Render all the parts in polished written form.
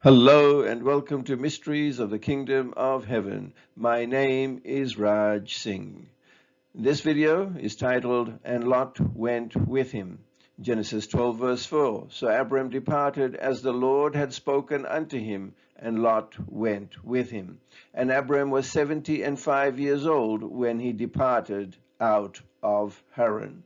Hello and welcome to Mysteries of the Kingdom of Heaven. My name is Raj Singh. This video is titled, And Lot Went With Him. Genesis 12 verse 4. So Abram departed as the Lord had spoken unto him, and Lot went with him. And Abram was 75 years old when he departed out of Haran.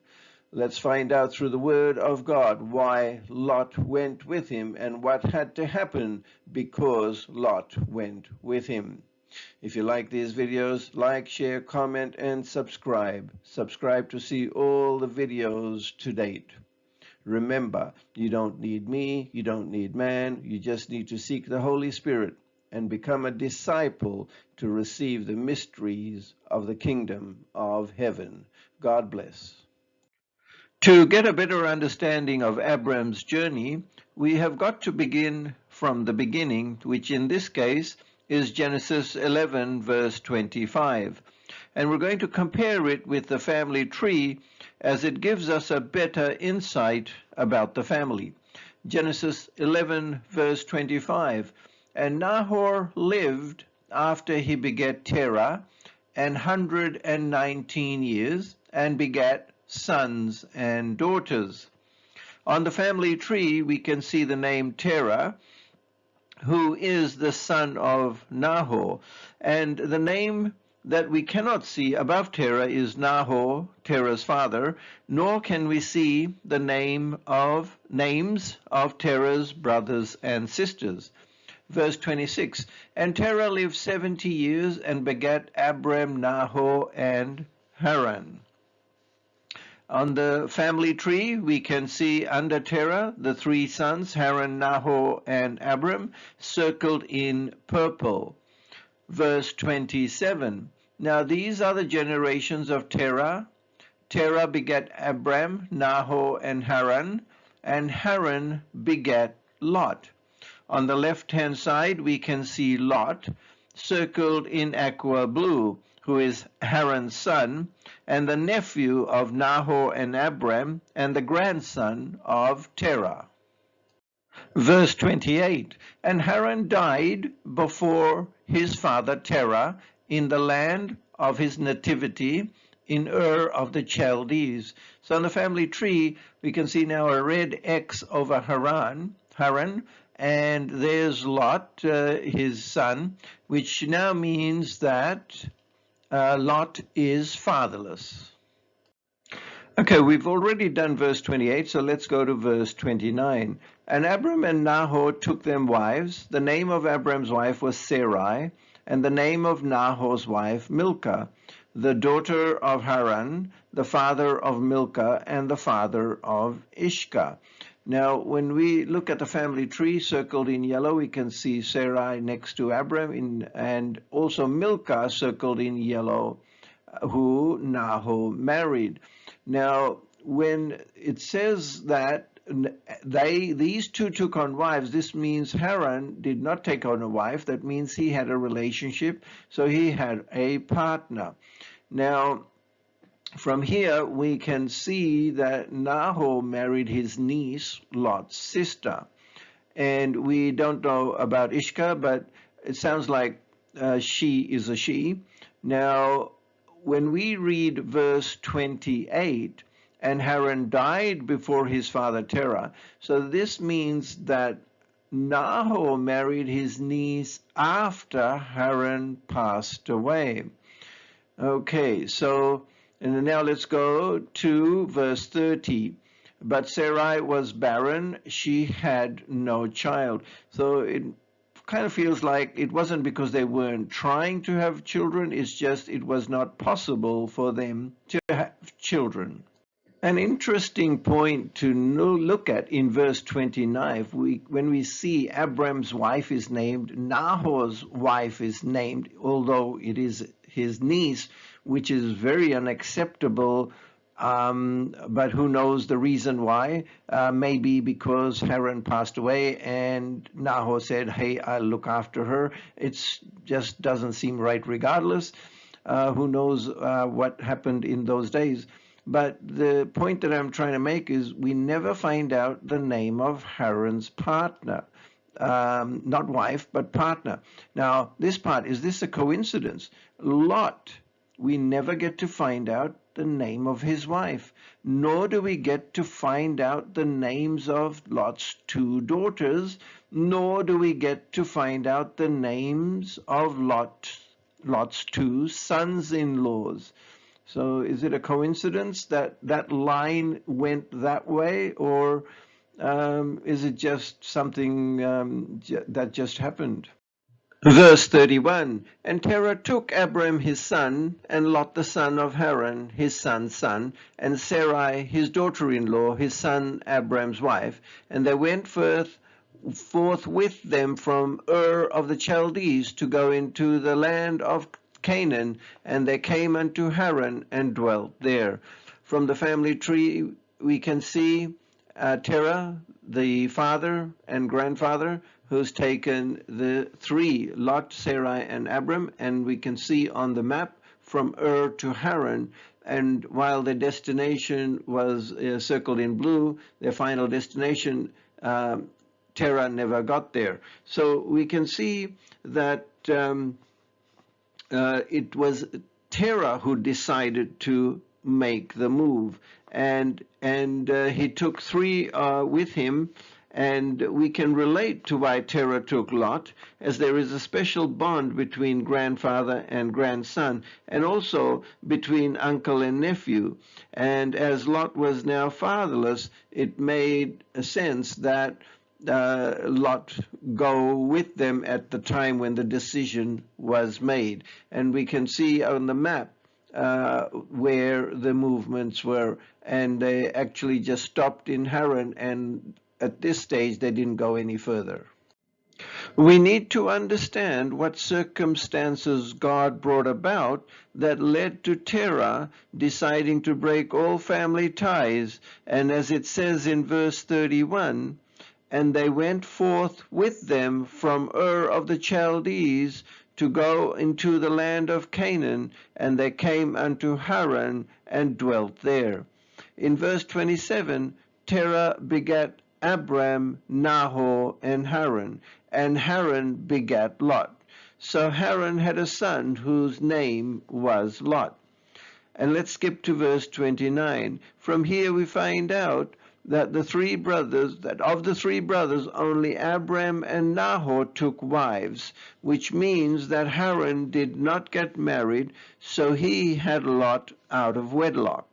Let's find out through the Word of God why Lot went with him and what had to happen because Lot went with him. If you like these videos, like, share, comment, and subscribe. Subscribe to see all the videos to date. Remember, you don't need me, you don't need man, you just need to seek the Holy Spirit and become a disciple to receive the mysteries of the kingdom of heaven. God bless. To get a better understanding of Abram's journey, we have got to begin from the beginning, which in this case is Genesis 11 verse 25. And we're going to compare it with the family tree as it gives us a better insight about the family. Genesis 11 verse 25. And Nahor lived after he begat Terah 119 years, and begat sons and daughters. On the family tree, we can see the name Terah, who is the son of Nahor. And the name that we cannot see above Terah is Nahor, Terah's father, nor can we see the names of Terah's brothers and sisters. Verse 26, and Terah lived 70 years and begat Abram, Nahor, and Haran. On the family tree, we can see under Terah the three sons, Haran, Nahor, and Abram, circled in purple. Verse 27, now these are the generations of Terah. Terah begat Abram, Nahor, and Haran begat Lot. On the left-hand side, we can see Lot, circled in aqua blue, who is Haran's son, and the nephew of Nahor and Abram, and the grandson of Terah. Verse 28, and Haran died before his father Terah in the land of his nativity, in Ur of the Chaldees. So on the family tree, we can see now a red X over Haran, and there's Lot, his son, which now means that Lot is fatherless. Okay, we've already done verse 28, so let's go to verse 29. And Abram and Nahor took them wives. The name of Abram's wife was Sarai, and the name of Nahor's wife Milcah, the daughter of Haran, the father of Milcah, and the father of Ishka. Now, when we look at the family tree circled in yellow, we can see Sarai next to Abram, and also Milcah circled in yellow, who Nahor married. Now, when it says that these two took on wives, this means Haran did not take on a wife. That means he had a relationship, so he had a partner. Now, from here, we can see that Nahor married his niece, Lot's sister. And we don't know about Ishka, but it sounds like she is a she. Now, when we read verse 28, and Haran died before his father Terah, so this means that Nahor married his niece after Haran passed away. Okay, so and now let's go to verse 30. But Sarai was barren, she had no child. So it kind of feels like it wasn't because they weren't trying to have children, it's just it was not possible for them to have children. An interesting point to look at in verse 29, when we see Abram's wife is named, Nahor's wife is named, although it is his niece, which is very unacceptable, but who knows the reason why? Maybe because Haran passed away and Nahor said, hey, I'll look after her. It just doesn't seem right regardless. Who knows what happened in those days. But the point that I'm trying to make is we never find out the name of Haran's partner. not wife, but partner. Now, this part, is this a coincidence? Lot, we never get to find out the name of his wife, nor do we get to find out the names of Lot's two daughters, nor do we get to find out the names of Lot's two sons-in-laws. So is it a coincidence that that line went that way, or is it just something that just happened? Verse 31, and Terah took Abram his son, and Lot the son of Haran, his son's son, and Sarai his daughter-in-law, his son Abram's wife, and they went forth with them from Ur of the Chaldees to go into the land of Canaan, and they came unto Haran and dwelt there. From the family tree we can see Terah, the father and grandfather, who's taken the three, Lot, Sarai, and Abram, and we can see on the map from Ur to Haran, and while their destination was circled in blue, their final destination, Terah never got there. So we can see that it was Terah who decided to make the move, and he took three with him. And we can relate to why Terah took Lot, as there is a special bond between grandfather and grandson, and also between uncle and nephew. And as Lot was now fatherless, it made sense that Lot go with them at the time when the decision was made. And we can see on the map where the movements were, and they actually just stopped in Haran, and at this stage they didn't go any further. We need to understand what circumstances God brought about that led to Terah deciding to break all family ties. And as it says in verse 31, and they went forth with them from Ur of the Chaldees to go into the land of Canaan, and they came unto Haran and dwelt there. In verse 27, Terah begat Abram, Nahor, and Haran begat Lot. So Haran had a son whose name was Lot. And let's skip to verse 29. From here we find out that of the three brothers, only Abram and Nahor took wives, which means that Haran did not get married, so he had Lot out of wedlock.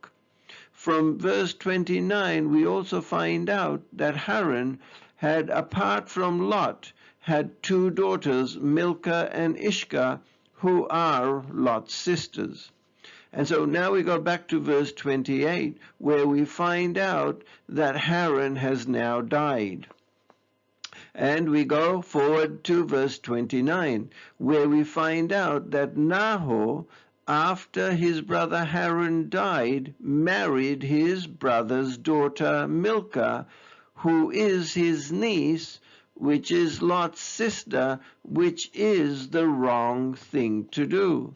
From verse 29, we also find out that Haran had, apart from Lot, had two daughters, Milcah and Ishka, who are Lot's sisters. And so now we go back to verse 28, where we find out that Haran has now died. And we go forward to verse 29, where we find out that Nahor, after his brother Haran died, married his brother's daughter Milcah, who is his niece, which is Lot's sister, which is the wrong thing to do.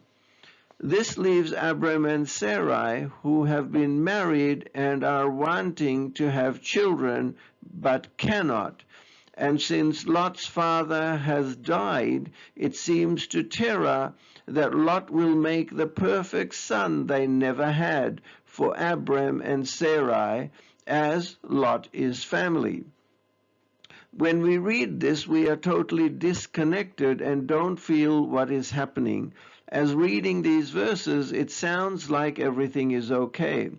This leaves Abram and Sarai, who have been married and are wanting to have children, but cannot. And since Lot's father has died, it seems to Terah that Lot will make the perfect son they never had for Abram and Sarai, as Lot is family. When we read this, we are totally disconnected and don't feel what is happening. As reading these verses, it sounds like everything is okay.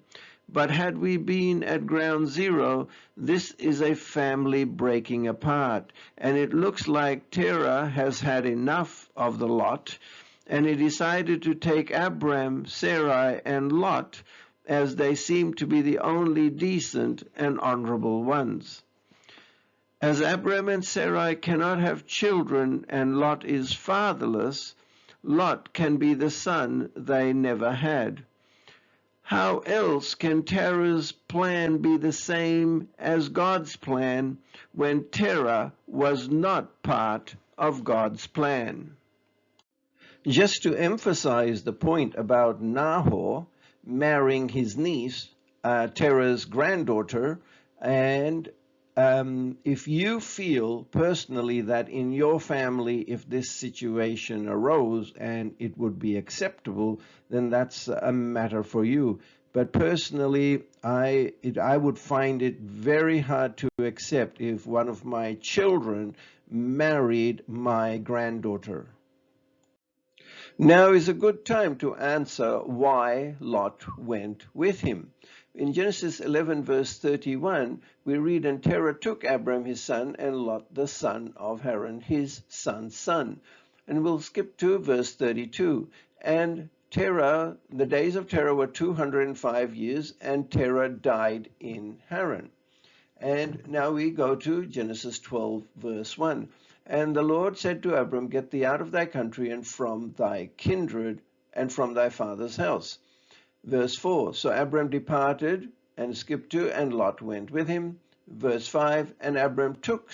But had we been at ground zero, this is a family breaking apart, and it looks like Terah has had enough of the lot, and he decided to take Abram, Sarai, and Lot, as they seem to be the only decent and honorable ones. As Abram and Sarai cannot have children and Lot is fatherless, Lot can be the son they never had. How else can Terah's plan be the same as God's plan when Terah was not part of God's plan? Just to emphasize the point about Nahor marrying his niece, Terah's granddaughter, and if you feel personally that in your family, if this situation arose and it would be acceptable, then that's a matter for you. But personally, I would find it very hard to accept if one of my children married my granddaughter. Now is a good time to answer why Lot went with him. In Genesis 11 verse 31, we read, "And Terah took Abram his son, and Lot the son of Haran his son's son." And we'll skip to verse 32. "And Terah, the days of Terah were 205 years, and Terah died in Haran." And now we go to Genesis 12 verse 1. "And the Lord said to Abram, Get thee out of thy country, and from thy kindred, and from thy father's house." Verse 4, "So Abram departed," and skip to, "and Lot went with him." Verse 5, "And Abram took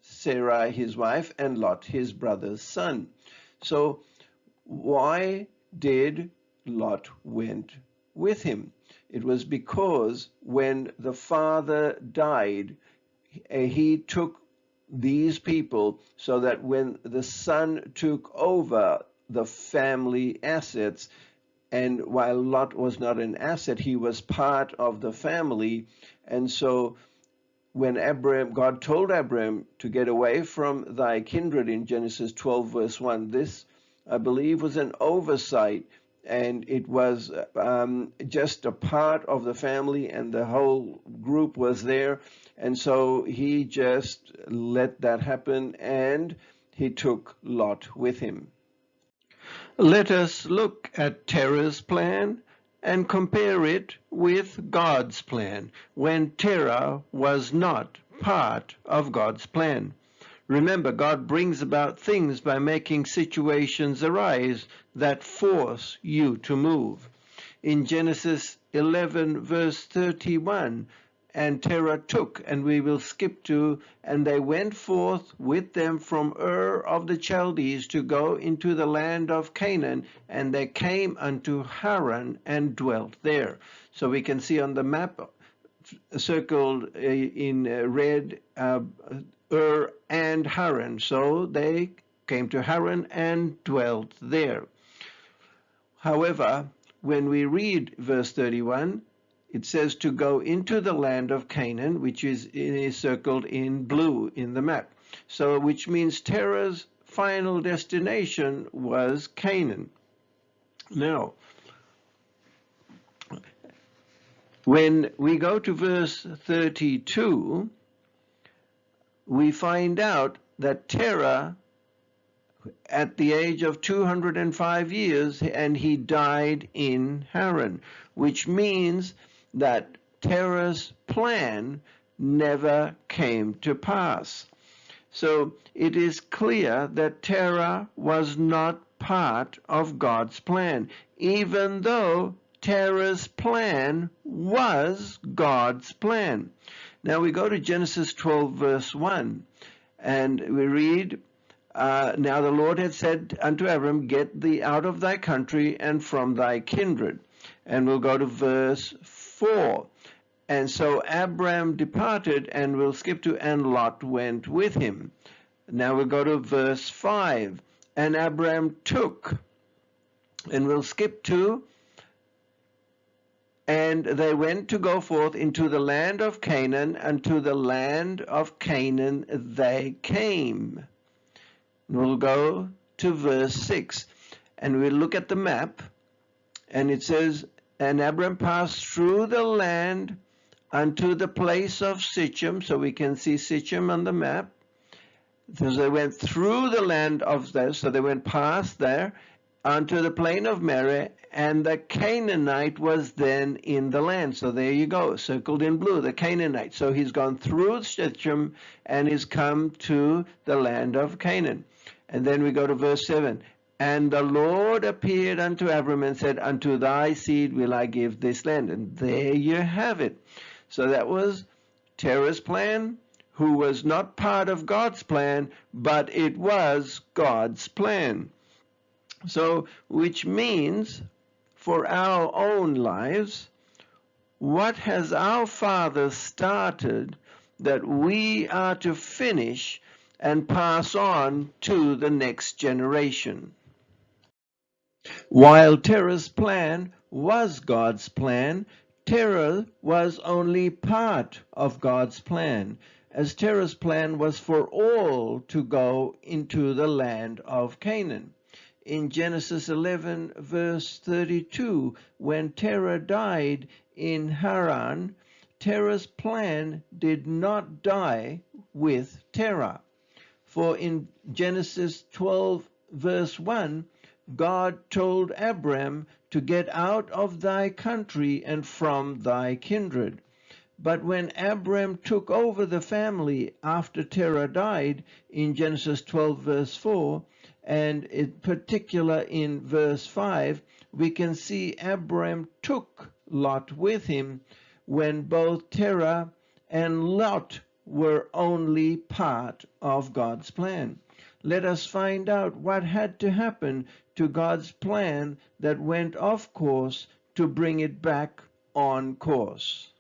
Sarai his wife, and Lot his brother's son." So why did Lot went with him? It was because when the father died, he took these people so that when the son took over the family assets, and while Lot was not an asset, he was part of the family. And so when God told Abram to get away from thy kindred in Genesis 12 verse 1, this I believe was an oversight, and it was just a part of the family, and the whole group was there, and so he just let that happen, and he took Lot with him. Let us look at Terah's plan and compare it with God's plan when Terah was not part of God's plan. Remember, God brings about things by making situations arise that force you to move. In Genesis 11 verse 31, "And Terah took," and we will skip to, "and they went forth with them from Ur of the Chaldees to go into the land of Canaan, and they came unto Haran and dwelt there." So we can see on the map circled in red Ur and Haran. So they came to Haran and dwelt there. However, when we read verse 31, it says to go into the land of Canaan, which is circled in blue in the map. So which means Terah's final destination was Canaan. Now, when we go to verse 32, we find out that Terah, at the age of 205 years, and he died in Haran, which means that Terah's plan never came to pass. So it is clear that Terah was not part of God's plan, even though Terah's plan was God's plan. Now we go to Genesis 12 verse 1, and we read, "Now the Lord had said unto Abram, Get thee out of thy country and from thy kindred." And we'll go to verse 4. "And so Abram departed," and we'll skip to, "and Lot went with him." Now we'll go to verse 5. "And Abram took," and we'll skip to, "and they went to go forth into the land of Canaan, and to the land of Canaan they came." We'll go to verse 6, and we'll look at the map, and it says, "And Abram passed through the land unto the place of Sichem." So we can see Sichem on the map. So they went through the land of there, so they went past there, unto the plain of Mereh, and the Canaanite was then in the land. So there you go, circled in blue, the Canaanite. So he's gone through Sichem and he's come to the land of Canaan. And then we go to verse 7. "And the Lord appeared unto Abram and said, Unto thy seed will I give this land." And there you have it. So that was Terah's plan, who was not part of God's plan, but it was God's plan. So, which means for our own lives, what has our Father started that we are to finish and pass on to the next generation. While Terah's plan was God's plan, Terah was only part of God's plan, as Terah's plan was for all to go into the land of Canaan. In Genesis 11, verse 32, when Terah died in Haran, Terah's plan did not die with Terah. For in Genesis 12, verse 1, God told Abram to get out of thy country and from thy kindred. But when Abram took over the family after Terah died in Genesis 12, verse 4, and in particular in verse 5, we can see Abram took Lot with him when both Terah and Lot were only part of God's plan. Let us find out what had to happen to God's plan that went off course to bring it back on course.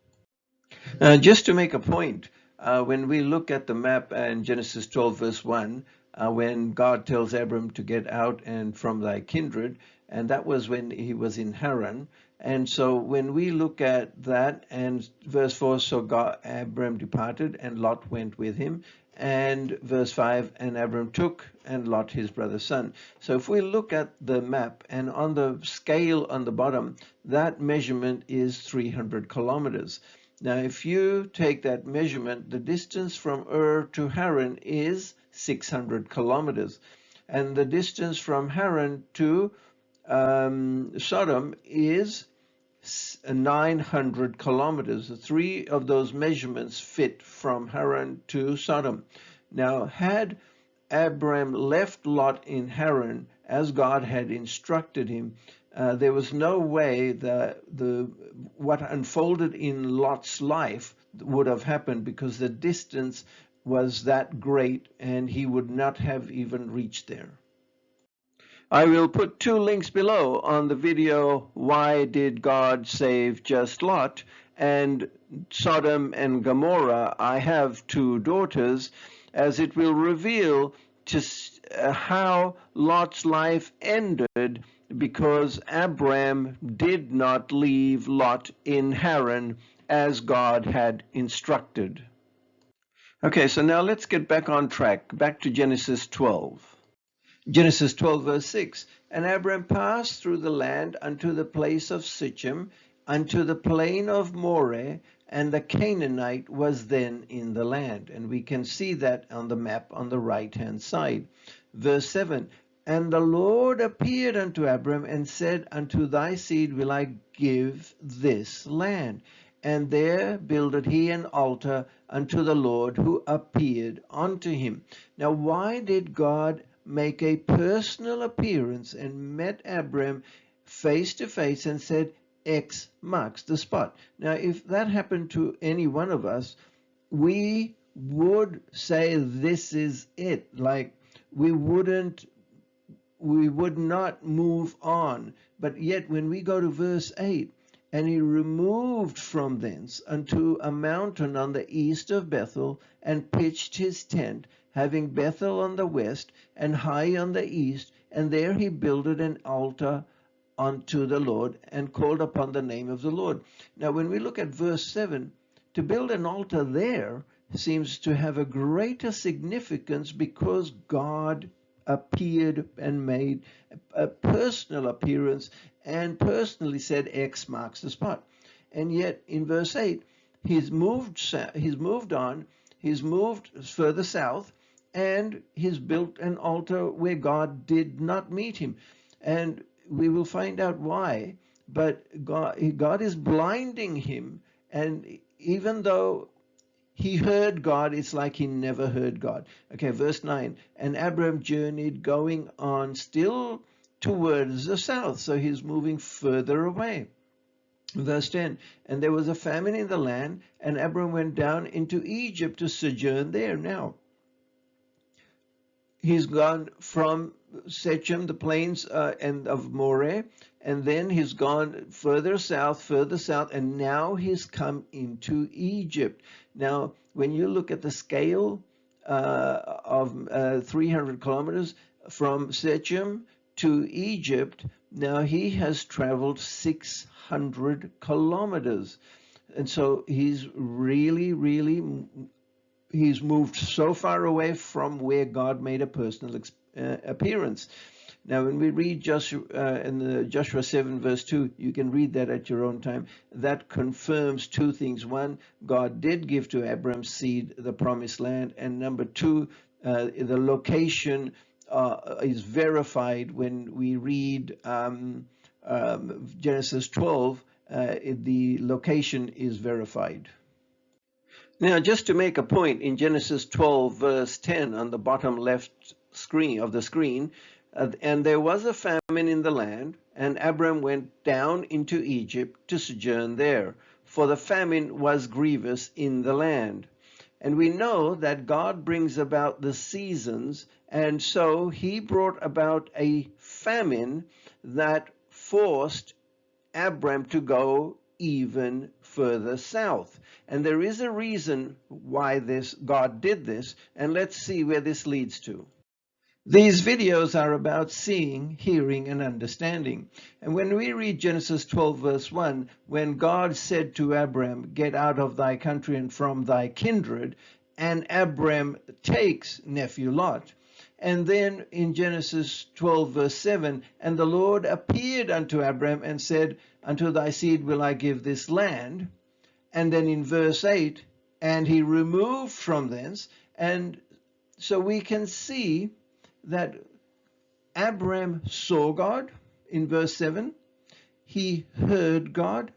Just to make a point, when we look at the map in Genesis 12, verse 1, when God tells Abram to get out and from thy kindred, and that was when he was in Haran. And so when we look at that, and verse 4, so Abram departed, and Lot went with him. And verse 5, and Abram took, and Lot his brother's son. So if we look at the map, and on the scale on the bottom, that measurement is 300 kilometers. Now, if you take that measurement, the distance from Ur to Haran is 600 kilometers. And the distance from Haran to Sodom is 900 kilometers. Three of those measurements fit from Haran to Sodom. Now, had Abram left Lot in Haran as God had instructed him, there was no way that what unfolded in Lot's life would have happened, because the distance was that great and he would not have even reached there. I will put two links below on the video, Why Did God Save Just Lot? And Sodom and Gomorrah, I Have Two Daughters, as it will reveal just how Lot's life ended because Abram did not leave Lot in Haran as God had instructed. Okay, so now let's get back on track, back to Genesis 12. Genesis 12, verse 6, and Abram passed through the land unto the place of Sichem, unto the plain of Moreh, and the Canaanite was then in the land. And we can see that on the map on the right-hand side. Verse 7, and the Lord appeared unto Abram and said, unto thy seed will I give this land. And there builded he an altar unto the Lord who appeared unto him. Now, why did God make a personal appearance and met Abram face to face and said, X marks the spot? Now, if that happened to any one of us, we would say this is it. Like, we would not move on. But yet when we go to verse 8, and he removed from thence unto a mountain on the east of Bethel, and pitched his tent, having Bethel on the west, and Hai on the east, and there he builded an altar unto the Lord, and called upon the name of the Lord. Now, when we look at verse 7, to build an altar there seems to have a greater significance, because God appeared and made a personal appearance and personally said X marks the spot. And yet in verse 8, he's moved on, he's moved further south, and he's built an altar where God did not meet him. And we will find out why. But God is blinding him, and even though he heard God, it's like he never heard God. Okay, verse 9. And Abram journeyed, going on still towards the south. So he's moving further away. Verse 10. And there was a famine in the land, and Abram went down into Egypt to sojourn there. Now, he's gone from Shechem, the plains and of Moreh, and then he's gone further south, and now he's come into Egypt. Now, when you look at the scale of 300 kilometers from Shechem to Egypt, now he has traveled 600 kilometers. And so he's he's moved so far away from where God made a personal appearance. Now, when we read Joshua, in the Joshua 7 verse 2, you can read that at your own time. That confirms two things. One, God did give to Abram's seed the promised land. And number two, the location is verified when we read Genesis 12. The location is verified. Now, just to make a point, in Genesis 12, verse 10, on the bottom left screen of the screen, and there was a famine in the land, and Abram went down into Egypt to sojourn there, for the famine was grievous in the land. And we know that God brings about the seasons, and so he brought about a famine that forced Abram to go even further south. And there is a reason why God did this, and let's see where this leads to. These videos are about seeing, hearing, and understanding. And when we read Genesis 12 verse 1, when God said to Abram, "Get out of thy country and from thy kindred," and Abram takes nephew Lot. And then in Genesis 12 verse 7, "And the Lord appeared unto Abram and said, Unto thy seed will I give this land." And then in verse 8, "And he removed from thence." And so we can see that Abram saw God in verse 7. He heard God.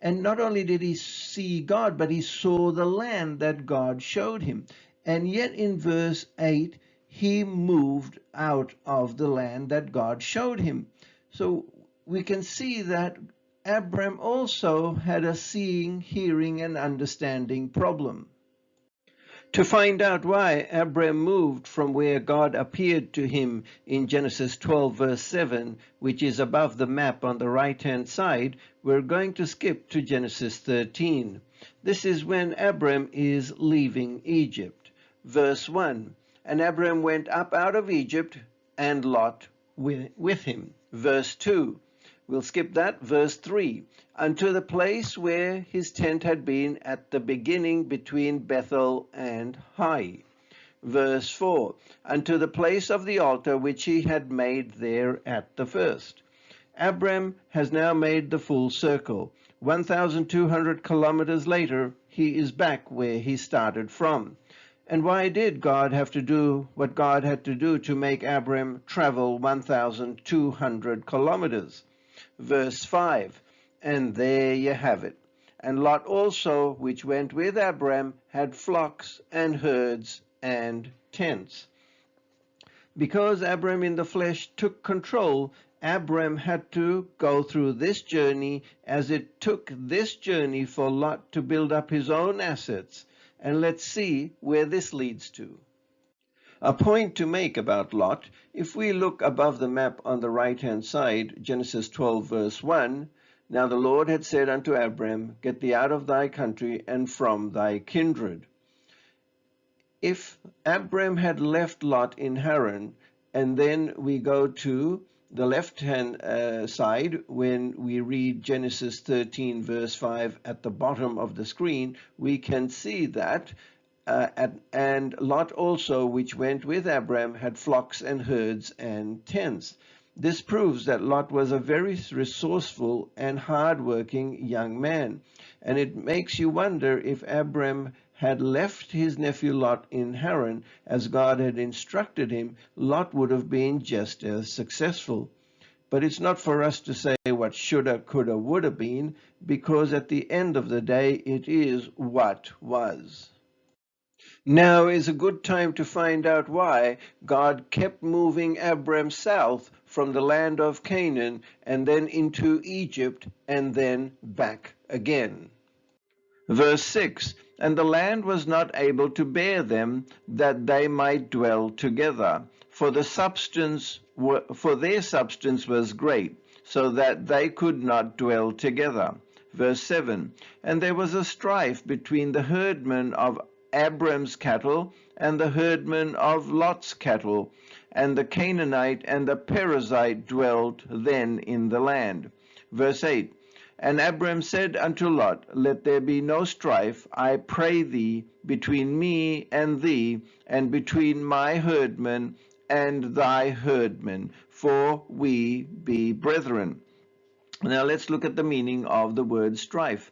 And not only did he see God, but he saw the land that God showed him. And yet in verse 8, he moved out of the land that God showed him. So we can see that Abram also had a seeing, hearing, and understanding problem. To find out why Abram moved from where God appeared to him in Genesis 12 verse 7, which is above the map on the right-hand side, we're going to skip to Genesis 13. This is when Abram is leaving Egypt. Verse 1, "And Abram went up out of Egypt, and Lot with him." Verse 2, we'll skip that. Verse 3, "Unto the place where his tent had been at the beginning between Bethel and Hai." Verse 4, "Unto the place of the altar which he had made there at the first." Abram has now made the full circle. 1,200 kilometers later, he is back where he started from. And why did God have to do what God had to do to make Abram travel 1,200 kilometers? Verse 5, "And there you have it. And Lot also, which went with Abram, had flocks and herds and tents." Because Abram in the flesh took control, Abram had to go through this journey, as it took this journey for Lot to build up his own assets. And let's see where this leads to. A point to make about Lot, if we look above the map on the right-hand side, Genesis 12 verse 1, "Now the Lord had said unto Abram, Get thee out of thy country and from thy kindred." If Abram had left Lot in Haran, and then we go to the left-hand side, when we read Genesis 13 verse 5 at the bottom of the screen, we can see that and Lot also, which went with Abram, had flocks and herds and tents. This proves that Lot was a very resourceful and hard-working young man. And it makes you wonder, if Abram had left his nephew Lot in Haran, as God had instructed him, Lot would have been just as successful. But it's not for us to say what shoulda, coulda, woulda been, because at the end of the day, it is what was. Now is a good time to find out why God kept moving Abram south from the land of Canaan and then into Egypt and then back again. Verse 6, "And the land was not able to bear them, that they might dwell together. for their substance was great, so that they could not dwell together. Verse 7, and there was a strife between the herdmen of Abram's cattle and the herdmen of Lot's cattle, and the Canaanite and the Perizzite dwelt then in the land. Verse 8, and Abram said unto Lot, let there be no strife, I pray thee, between me and thee, and between my herdmen and thy herdmen, for we be brethren. Now let's look at the meaning of the word strife.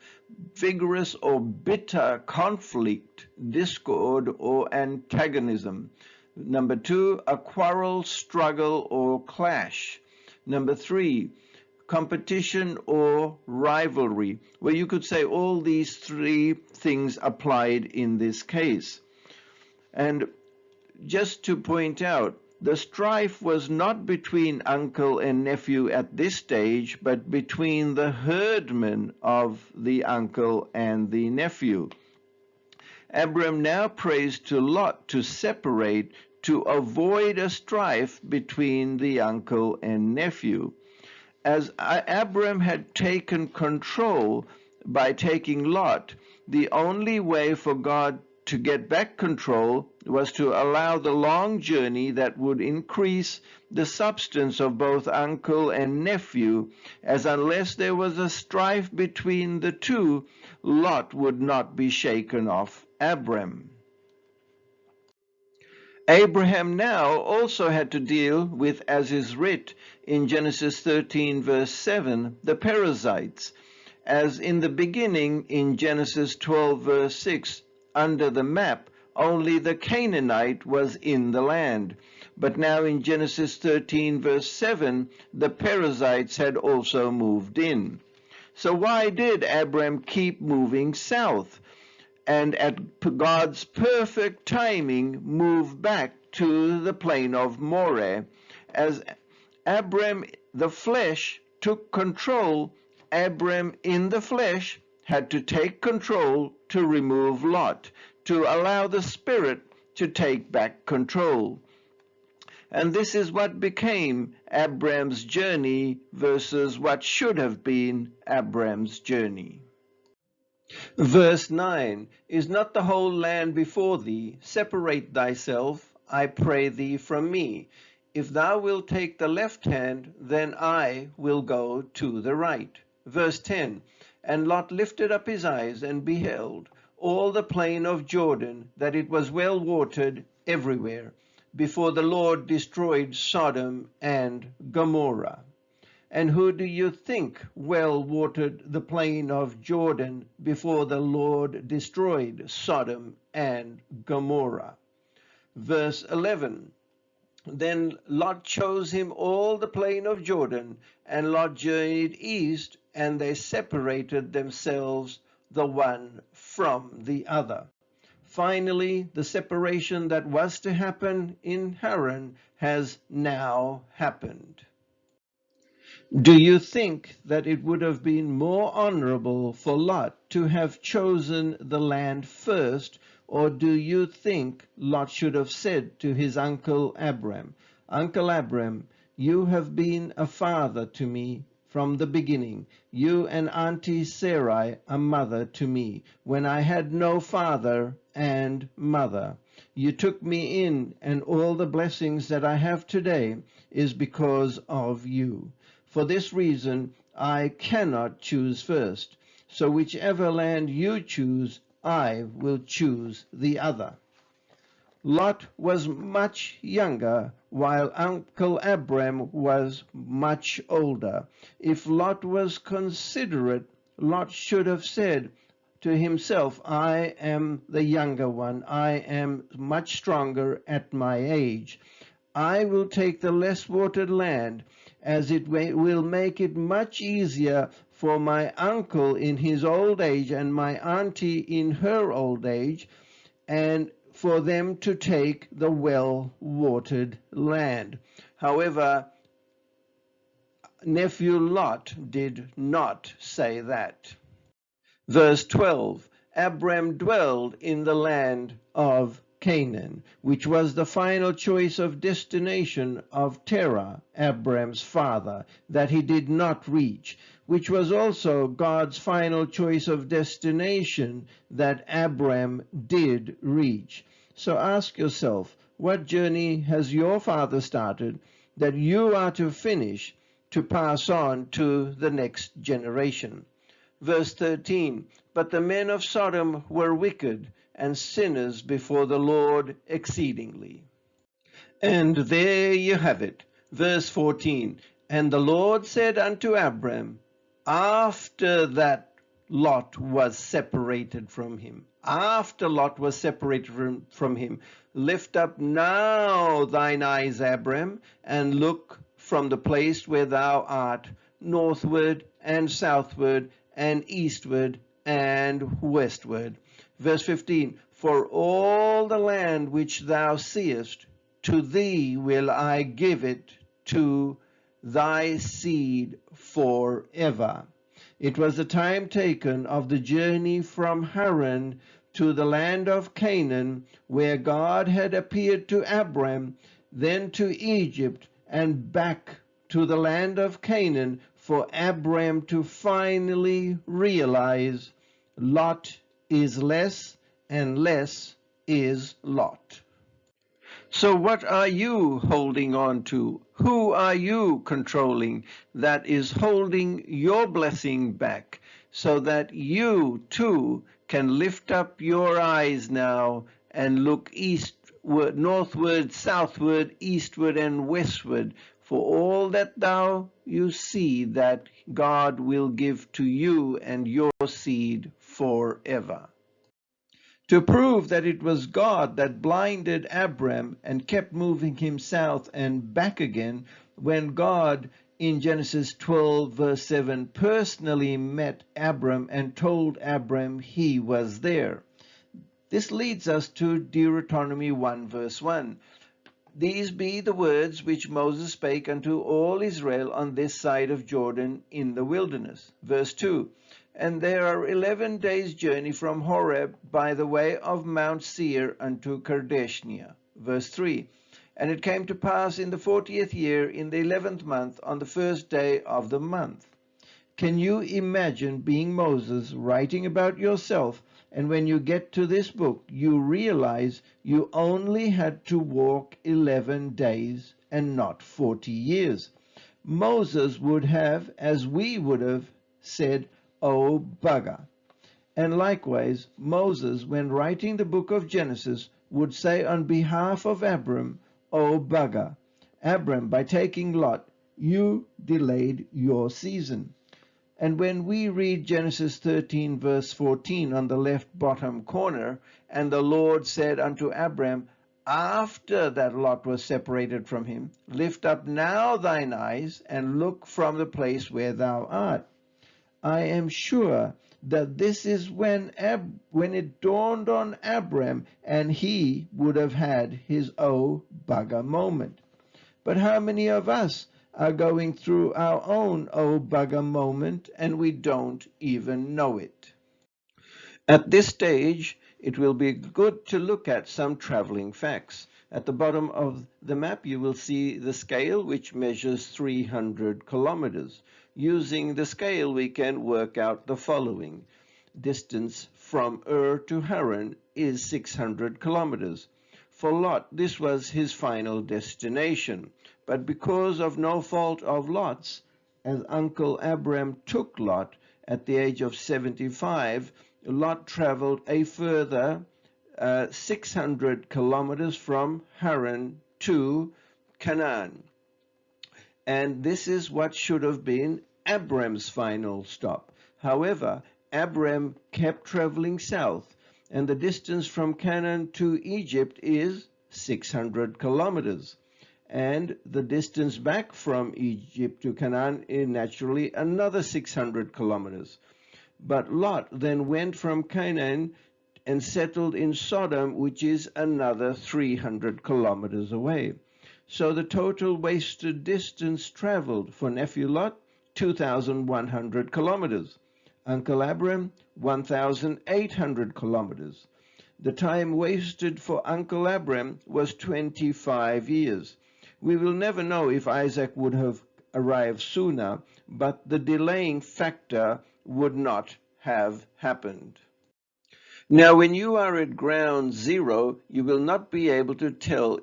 Vigorous or bitter conflict, discord, or antagonism. Number 2, a quarrel, struggle, or clash. Number 3, competition or rivalry, where you could say all these 3 things applied in this case. And just to point out, the strife was not between uncle and nephew at this stage, but between the herdmen of the uncle and the nephew. Abram now prays to Lot to separate, to avoid a strife between the uncle and nephew. As Abram had taken control by taking Lot, the only way for God to get back control was to allow the long journey that would increase the substance of both uncle and nephew, as unless there was a strife between the two, Lot would not be shaken off Abram. Abraham now also had to deal with, as is writ in Genesis 13 verse 7, the Perizzites, as in the beginning in Genesis 12 verse 6, under the map, only the Canaanite was in the land. But now in Genesis 13 verse 7, the Perizzites had also moved in. So why did Abram keep moving south, and at God's perfect timing move back to the plain of Moreh? As Abram the flesh took control, Abram in the flesh had to take control to remove Lot, to allow the Spirit to take back control. And this is what became Abram's journey versus what should have been Abram's journey. Verse 9, is not the whole land before thee? Separate thyself, I pray thee, from me. If thou wilt take the left hand, then I will go to the right. Verse 10, and Lot lifted up his eyes and beheld all the plain of Jordan, that it was well watered everywhere, before the Lord destroyed Sodom and Gomorrah. And who do you think well watered the plain of Jordan before the Lord destroyed Sodom and Gomorrah? Verse 11, then Lot chose him all the plain of Jordan, and Lot journeyed east, and they separated themselves the one from the other. Finally, the separation that was to happen in Haran has now happened. Do you think that it would have been more honorable for Lot to have chosen the land first, or do you think Lot should have said to his uncle Abram, Uncle Abram, you have been a father to me from the beginning, you and Auntie Sarai a mother to me, when I had no father and mother. You took me in, and all the blessings that I have today is because of you. For this reason, I cannot choose first. So whichever land you choose, I will choose the other. Lot was much younger, while Uncle Abram was much older. If Lot was considerate, Lot should have said to himself, I am the younger one. I am much stronger at my age. I will take the less watered land, as it will make it much easier for my uncle in his old age and my auntie in her old age, and for them to take the well-watered land. However, nephew Lot did not say that. Verse 12, Abram dwelled in the land of Canaan, which was the final choice of destination of Terah, Abram's father, that he did not reach, which was also God's final choice of destination that Abram did reach. So ask yourself, what journey has your father started that you are to finish to pass on to the next generation? Verse 13, but the men of Sodom were wicked and sinners before the Lord exceedingly. And there you have it. Verse 14, and the Lord said unto Abram, after that Lot was separated from him, from him, lift up now thine eyes, Abram, and look from the place where thou art, northward and southward and eastward and westward. Verse 15, for all the land which thou seest, to thee will I give it, to thy seed forever. It was the time taken of the journey from Haran to the land of Canaan, where God had appeared to Abram, then to Egypt, and back to the land of Canaan, for Abram to finally realize Lot is less and less is Lot. So what are you holding on to? Who are you controlling that is holding your blessing back so that you too can lift up your eyes now and look eastward, northward, southward, eastward, and westward for all that you see that God will give to you and your seed forever. To prove that it was God that blinded Abram and kept moving him south and back again, when God in Genesis 12 verse 7 personally met Abram and told Abram he was there. This leads us to Deuteronomy 1 verse 1. These be the words which Moses spake unto all Israel on this side of Jordan in the wilderness. Verse 2. And there are 11 days' journey from Horeb by the way of Mount Seir unto Kadeshnia. Verse 3. And it came to pass in the 40th year, in the 11th month, on the first day of the month. Can you imagine being Moses writing about yourself, and when you get to this book, you realize you only had to walk 11 days and not 40 years? Moses would have, as we would have, said, oh bugger. And likewise, Moses, when writing the book of Genesis, would say on behalf of Abram, oh bugger. Abram, by taking Lot, you delayed your season. And when we read Genesis 13 verse 14 on the left bottom corner, and the Lord said unto Abram, after that Lot was separated from him, lift up now thine eyes and look from the place where thou art. I am sure that this is when it dawned on Abram, and he would have had his oh bugger moment. But how many of us are going through our own oh bugger moment and we don't even know it? At this stage, it will be good to look at some traveling facts. At the bottom of the map, you will see the scale, which measures 300 kilometers. Using the scale, we can work out the following. Distance from Ur to Haran is 600 kilometers. For Lot, this was his final destination. But because of no fault of Lot's, as Uncle Abram took Lot at the age of 75, Lot traveled a further 600 kilometers from Haran to Canaan. And this is what should have been Abram's final stop. However, Abram kept traveling south, and the distance from Canaan to Egypt is 600 kilometers. And the distance back from Egypt to Canaan is naturally another 600 kilometers. But Lot then went from Canaan and settled in Sodom, which is another 300 kilometers away. So the total wasted distance traveled for nephew Lot, 2,100 kilometers. Uncle Abram, 1,800 kilometers. The time wasted for Uncle Abram was 25 years. We will never know if Isaac would have arrived sooner, but the delaying factor would not have happened. Now, when you are at ground zero, you will not be able to tell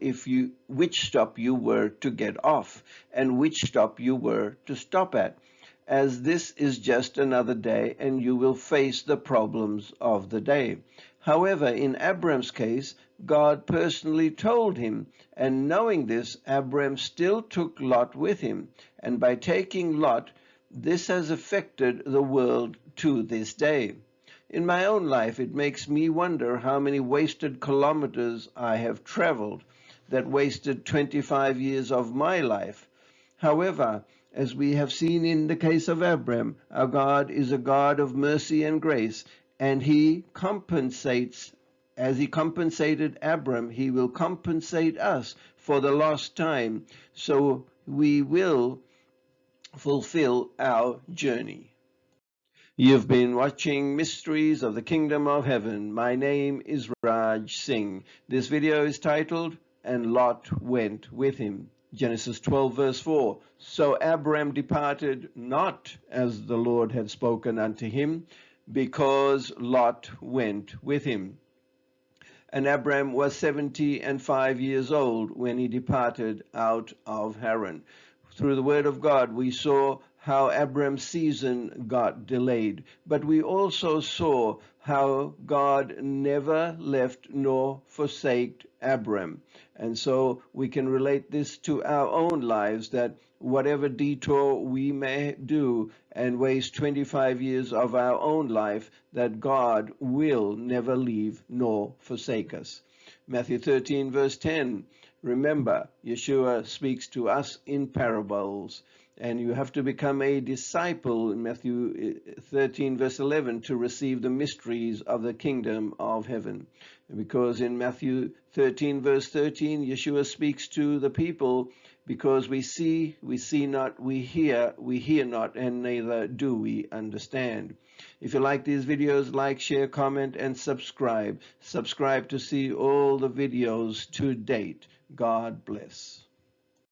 which stop you were to get off and which stop you were to stop at, as this is just another day and you will face the problems of the day. However, in Abram's case, God personally told him, and knowing this, Abram still took Lot with him, and by taking Lot, this has affected the world to this day. In my own life, it makes me wonder how many wasted kilometers I have traveled that wasted 25 years of my life. However, as we have seen in the case of Abram, our God is a God of mercy and grace, and he compensates. As he compensated Abram, he will compensate us for the lost time, so we will fulfill our journey. You've been watching Mysteries of the Kingdom of Heaven. My name is Raj Singh. This video is titled, And Lot Went With Him. Genesis 12 verse 4. So Abram departed not as the Lord had spoken unto him, because Lot went with him. And Abram was 75 years old when he departed out of Haran. Through the word of God, we saw how Abram's season got delayed, but we also saw how God never left nor forsaked Abram. And so we can relate this to our own lives, that whatever detour we may do and waste 25 years of our own life, that God will never leave nor forsake us. Matthew 13 verse 10. Remember, Yeshua speaks to us in parables, and you have to become a disciple in Matthew 13 verse 11 to receive the mysteries of the kingdom of heaven. Because in Matthew 13 verse 13, Yeshua speaks to the people, because we see not, we hear not, and neither do we understand. If you like these videos, like, share, comment, and subscribe. Subscribe to see all the videos to date. God bless.